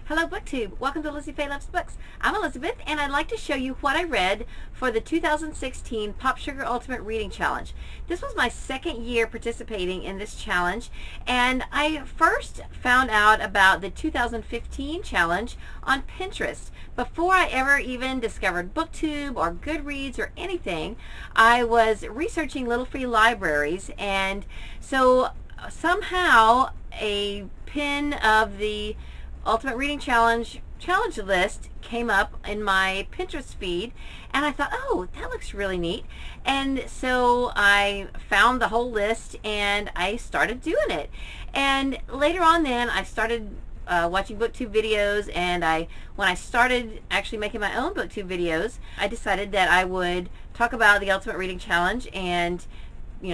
Hello BookTube, welcome to LizziefayeLovesBooks. I'm Elizabeth and I'd like to show you what I read for the 2016 Popsugar Ultimate Reading Challenge. This was my second year participating in this challenge, and I first found out about the 2015 challenge on Pinterest. Before I ever even discovered BookTube or Goodreads or anything, I was researching little free libraries, and so somehow a pin of the Ultimate Reading Challenge list came up in my Pinterest feed, and I thought, oh, that looks really neat. And so I found the whole list and I started doing it. And later on then I started watching BookTube videos, and when I started actually making my own BookTube videos, I decided that I would talk about the Ultimate Reading Challenge and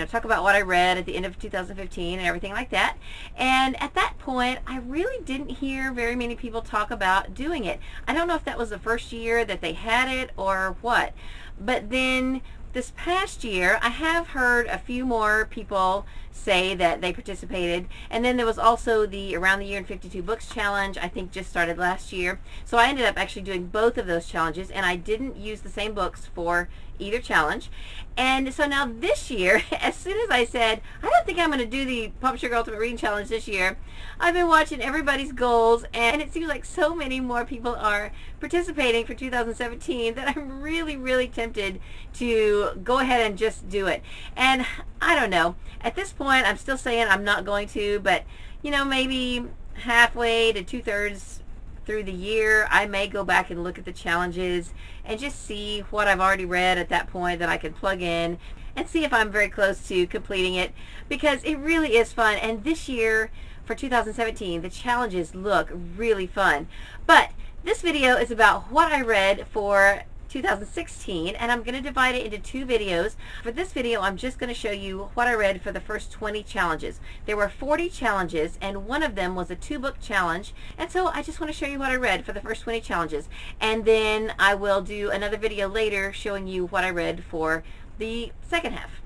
talk about what I read at the end of 2015 and everything like that. And at that point, I really didn't hear very many people talk about doing it. I don't know if that was the first year that they had it or what. But then this past year, I have heard a few more people say that they participated. And then there was also the Around the Year in 52 Books challenge, I think just started last year. So I ended up actually doing both of those challenges, and I didn't use the same books for either challenge. And so now this year, as soon as I said, I don't think I'm going to do the Popsugar Ultimate Reading Challenge this year, I've been watching everybody's goals, and it seems like so many more people are participating for 2017 that I'm really, really tempted to go ahead and just do it. And I don't know. At this point, I'm still saying I'm not going to, but maybe halfway to 2/3 through the year, I may go back and look at the challenges and just see what I've already read at that point that I can plug in and see if I'm very close to completing it, because it really is fun. And this year for 2017, the challenges look really fun. But this video is about what I read for 2016, and I'm going to divide it into two videos. For this video, I'm just going to show you what I read for the first 20 challenges. There were 40 challenges, and one of them was a 2-book challenge, and so I just want to show you what I read for the first 20 challenges. And then I will do another video later showing you what I read for the second half.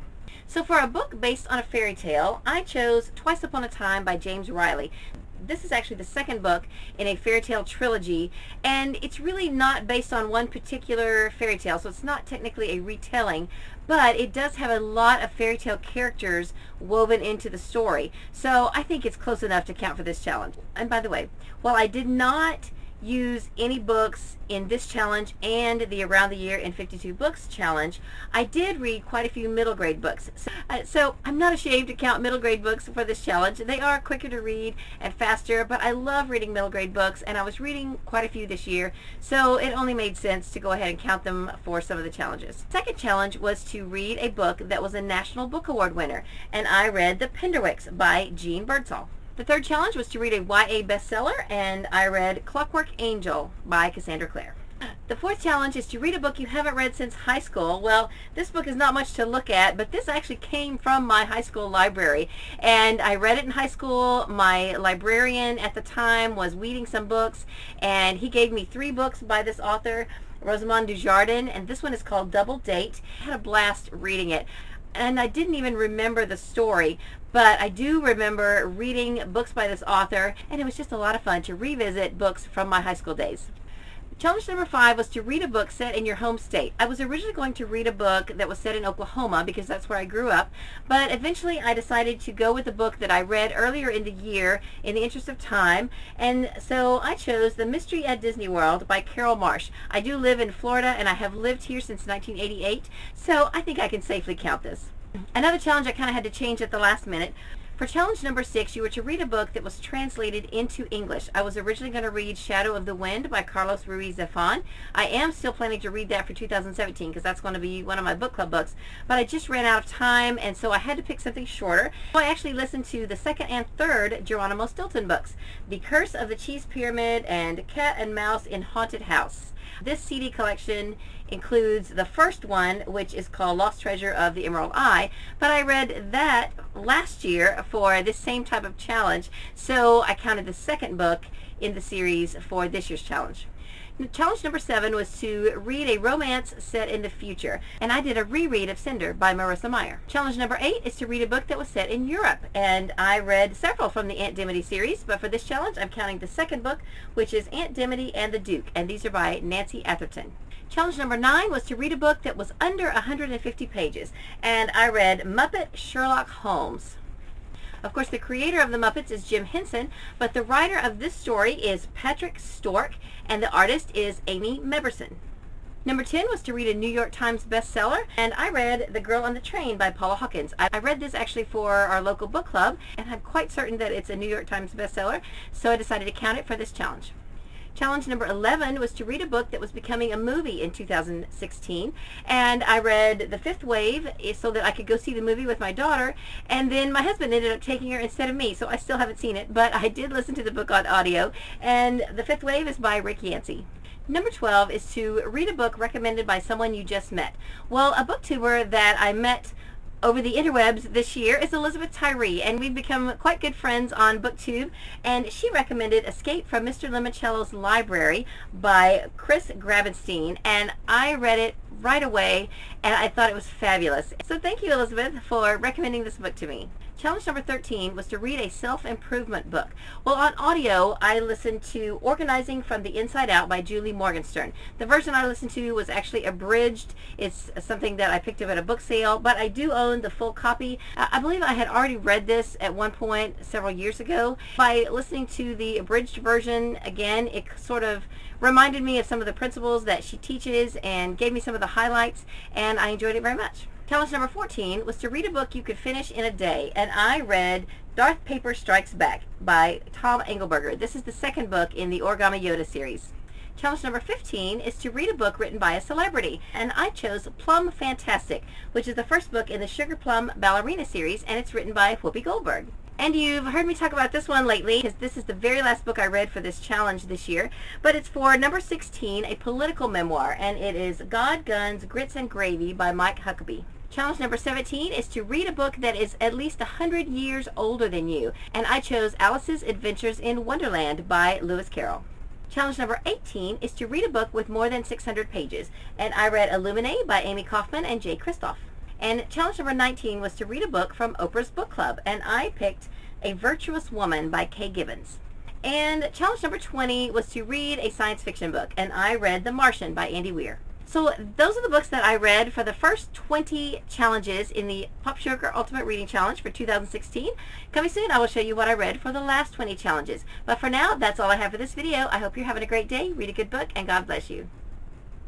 So for a book based on a fairy tale, I chose Twice Upon a Time by James Reilly. This is actually the second book in a fairy tale trilogy, and it's really not based on one particular fairy tale, so it's not technically a retelling, but it does have a lot of fairy tale characters woven into the story. So I think it's close enough to count for this challenge. And by the way, while I did not use any books in this challenge and the Around the Year in 52 Books challenge, I did read quite a few middle grade books. So I'm not ashamed to count middle grade books for this challenge. They are quicker to read and faster, but I love reading middle grade books, and I was reading quite a few this year, so it only made sense to go ahead and count them for some of the challenges. Second challenge was to read a book that was a National Book Award winner, and I read The Penderwicks by Jean Birdsall. The third challenge was to read a YA bestseller, and I read Clockwork Angel by Cassandra Clare. The fourth challenge is to read a book you haven't read since high school. Well, this book is not much to look at, but this actually came from my high school library, and I read it in high school. My librarian at the time was weeding some books, and he gave me 3 books by this author, Rosamond Dujardin, and this one is called Double Date. I had a blast reading it, and I didn't even remember the story, but I do remember reading books by this author, and it was just a lot of fun to revisit books from my high school days. Challenge number 5 was to read a book set in your home state. I was originally going to read a book that was set in Oklahoma because that's where I grew up, but eventually I decided to go with a book that I read earlier in the year in the interest of time, and so I chose The Mystery at Disney World by Carol Marsh. I do live in Florida, and I have lived here since 1988, so I think I can safely count this. Another challenge I kind of had to change at the last minute. For challenge number 6, you were to read a book that was translated into English. I was originally going to read Shadow of the Wind by Carlos Ruiz Zafón. I am still planning to read that for 2017 because that's going to be one of my book club books, but I just ran out of time, and so I had to pick something shorter. So I actually listened to the second and third Geronimo Stilton books, The Curse of the Cheese Pyramid and Cat and Mouse in Haunted House. This CD collection includes the first one, which is called Lost Treasure of the Emerald Eye, but I read that last year for this same type of challenge, so I counted the second book in the series for this year's challenge. Challenge number 7 was to read a romance set in the future, and I did a reread of Cinder by Marissa Meyer. Challenge number 8 is to read a book that was set in Europe, and I read several from the Aunt Dimity series, but for this challenge I'm counting the second book, which is Aunt Dimity and the Duke, and these are by Nancy Atherton. Challenge number 9 was to read a book that was under 150 pages, and I read Muppet, Sherlock, Holmes. Of course, the creator of the Muppets is Jim Henson, but the writer of this story is Patrick Stork, and the artist is Amy Meberson. Number 10 was to read a New York Times bestseller, and I read The Girl on the Train by Paula Hawkins. I read this actually for our local book club, and I'm quite certain that it's a New York Times bestseller, so I decided to count it for this challenge. Challenge number 11 was to read a book that was becoming a movie in 2016, and I read The Fifth Wave so that I could go see the movie with my daughter, and then my husband ended up taking her instead of me, so I still haven't seen it, but I did listen to the book on audio, and The Fifth Wave is by Rick Yancey. Number 12 is to read a book recommended by someone you just met. Well, a booktuber that I met over the interwebs this year is Elizabeth Tyree, and we've become quite good friends on BookTube, and she recommended Escape from Mr. Limoncello's Library by Chris Grabenstein, and I read it right away, and I thought it was fabulous. So thank you, Elizabeth, for recommending this book to me. Challenge number 13 was to read a self-improvement book. Well, on audio, I listened to Organizing from the Inside Out by Julie Morgenstern. The version I listened to was actually abridged. It's something that I picked up at a book sale, but I do own the full copy. I believe I had already read this at one point several years ago. By listening to the abridged version again, it sort of reminded me of some of the principles that she teaches and gave me some of the highlights, and I enjoyed it very much. Challenge number 14 was to read a book you could finish in a day, and I read Darth Paper Strikes Back by Tom Engelberger. This is the second book in the Origami Yoda series. Challenge number 15 is to read a book written by a celebrity, and I chose Plum Fantastic, which is the first book in the Sugar Plum Ballerina series, and it's written by Whoopi Goldberg. And you've heard me talk about this one lately, because this is the very last book I read for this challenge this year, but it's for number 16, a political memoir, and it is God, Guns, Grits, and Gravy by Mike Huckabee. Challenge number 17 is to read a book that is at least 100 years older than you, and I chose Alice's Adventures in Wonderland by Lewis Carroll. Challenge number 18 is to read a book with more than 600 pages, and I read Illuminate by Amy Kaufman and Jay Kristoff. And challenge number 19 was to read a book from Oprah's Book Club, and I picked A Virtuous Woman by Kay Gibbons. And challenge number 20 was to read a science fiction book, and I read The Martian by Andy Weir. So those are the books that I read for the first 20 challenges in the Popsugar Ultimate Reading Challenge for 2016. Coming soon, I will show you what I read for the last 20 challenges. But for now, that's all I have for this video. I hope you're having a great day, read a good book, and God bless you.